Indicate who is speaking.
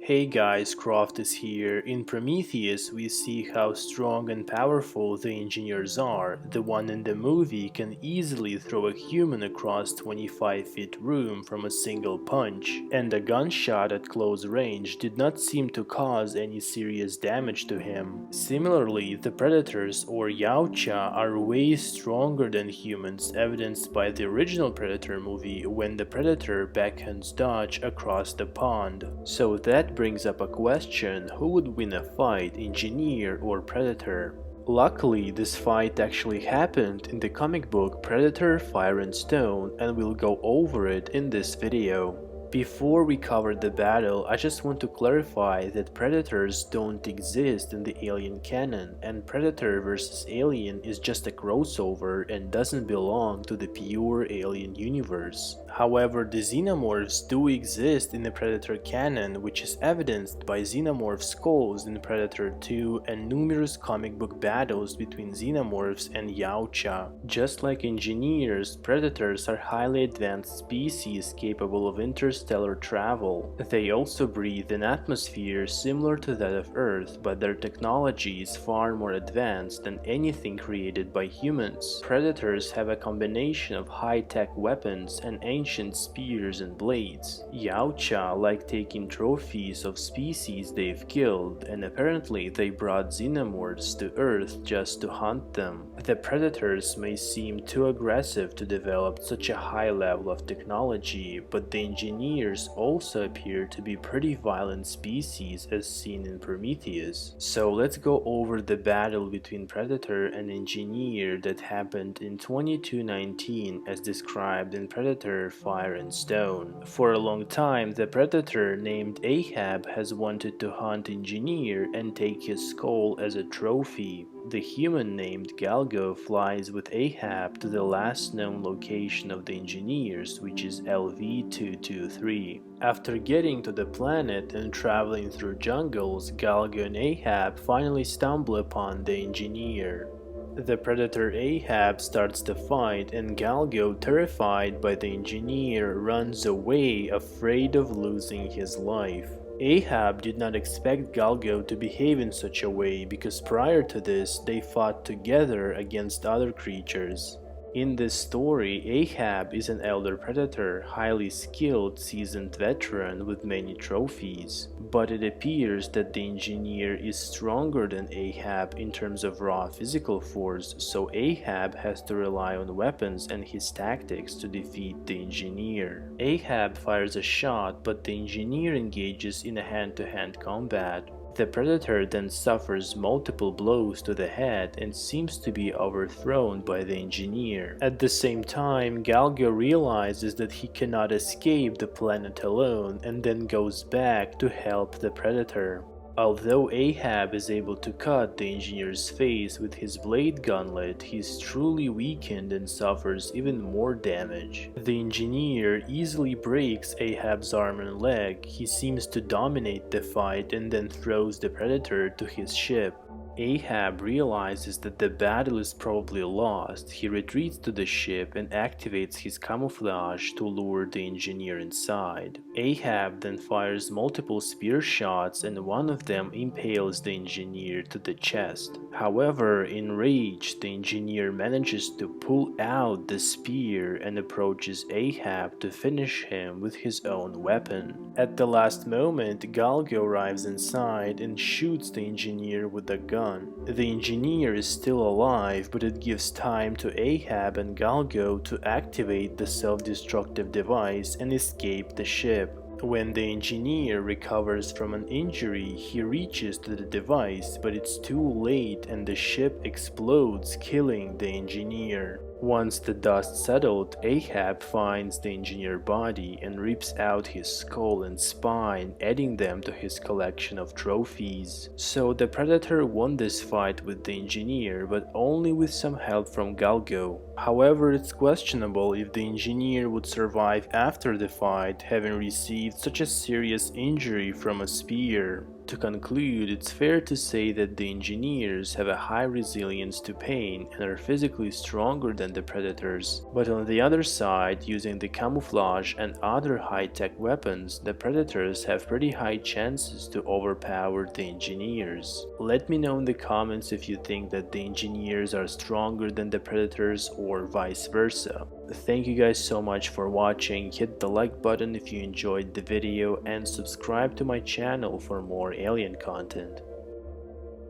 Speaker 1: Hey guys, Croft is here. In Prometheus, we see how strong and powerful the engineers are. The one in the movie can easily throw a human across 25 feet room from a single punch, and a gunshot at close range did not seem to cause any serious damage to him. Similarly, the Predators or Yautja are way stronger than humans, evidenced by the original Predator movie when the Predator backhands dodge across the pond. So that brings up a question: who would win a fight, engineer or Predator? Luckily, this fight actually happened in the comic book Predator Fire and Stone, and we'll go over it in this video. Before we cover the battle, I just want to clarify that Predators don't exist in the Alien canon, and Predator vs Alien is just a crossover and doesn't belong to the pure Alien universe. However, the Xenomorphs do exist in the Predator canon, which is evidenced by Xenomorph skulls in Predator 2 and numerous comic book battles between Xenomorphs and Yautja. Just like engineers, Predators are highly advanced species capable of interstellar travel. They also breathe an atmosphere similar to that of Earth, but their technology is far more advanced than anything created by humans. Predators have a combination of high-tech weapons and ancient spears and blades. Yautja like taking trophies of species they've killed, and apparently they brought xenomorphs to Earth just to hunt them. The Predators may seem too aggressive to develop such a high level of technology, but the engineers also appear to be pretty violent species as seen in Prometheus. So let's go over the battle between Predator and Engineer that happened in 2219 as described in Predator Fire and Stone. For a long time, the Predator named Ahab has wanted to hunt Engineer and take his skull as a trophy. The human named Galgo flies with Ahab to the last known location of the engineers, which is LV-223. After getting to the planet and traveling through jungles, Galgo and Ahab finally stumble upon the engineer. The Predator Ahab starts the fight, and Galgo, terrified by the engineer, runs away, afraid of losing his life. Ahab did not expect Galgo to behave in such a way because prior to this they fought together against other creatures. In this story, Ahab is an elder predator, highly skilled, seasoned veteran with many trophies. But it appears that the engineer is stronger than Ahab in terms of raw physical force, so Ahab has to rely on weapons and his tactics to defeat the engineer. Ahab fires a shot, but the engineer engages in a hand-to-hand combat. The Predator then suffers multiple blows to the head and seems to be overthrown by the engineer. At the same time, Galgo realizes that he cannot escape the planet alone and then goes back to help the Predator. Although Ahab is able to cut the engineer's face with his blade gauntlet, he is truly weakened and suffers even more damage. The engineer easily breaks Ahab's arm and leg. He seems to dominate the fight and then throws the Predator to his ship. Ahab realizes that the battle is probably lost. He retreats to the ship and activates his camouflage to lure the engineer inside. Ahab then fires multiple spear shots and one of them impales the engineer to the chest. However, enraged, the engineer manages to pull out the spear and approaches Ahab to finish him with his own weapon. At the last moment, Galgo arrives inside and shoots the engineer with a gun. The engineer is still alive, but it gives time to Ahab and Galgo to activate the self-destructive device and escape the ship. When the engineer recovers from an injury, he reaches to the device, but it's too late and the ship explodes, killing the engineer. Once the dust settled, Ahab finds the engineer body and rips out his skull and spine, adding them to his collection of trophies. So the Predator won this fight with the engineer, but only with some help from Galgo. However, it's questionable if the engineer would survive after the fight, having received such a serious injury from a spear. To conclude, it's fair to say that the engineers have a high resilience to pain and are physically stronger than the predators. But on the other side, using the camouflage and other high-tech weapons, the predators have pretty high chances to overpower the engineers. Let me know in the comments if you think that the engineers are stronger than the predators or vice versa. Thank you guys so much for watching. Hit the like button if you enjoyed the video and subscribe to my channel for more alien content.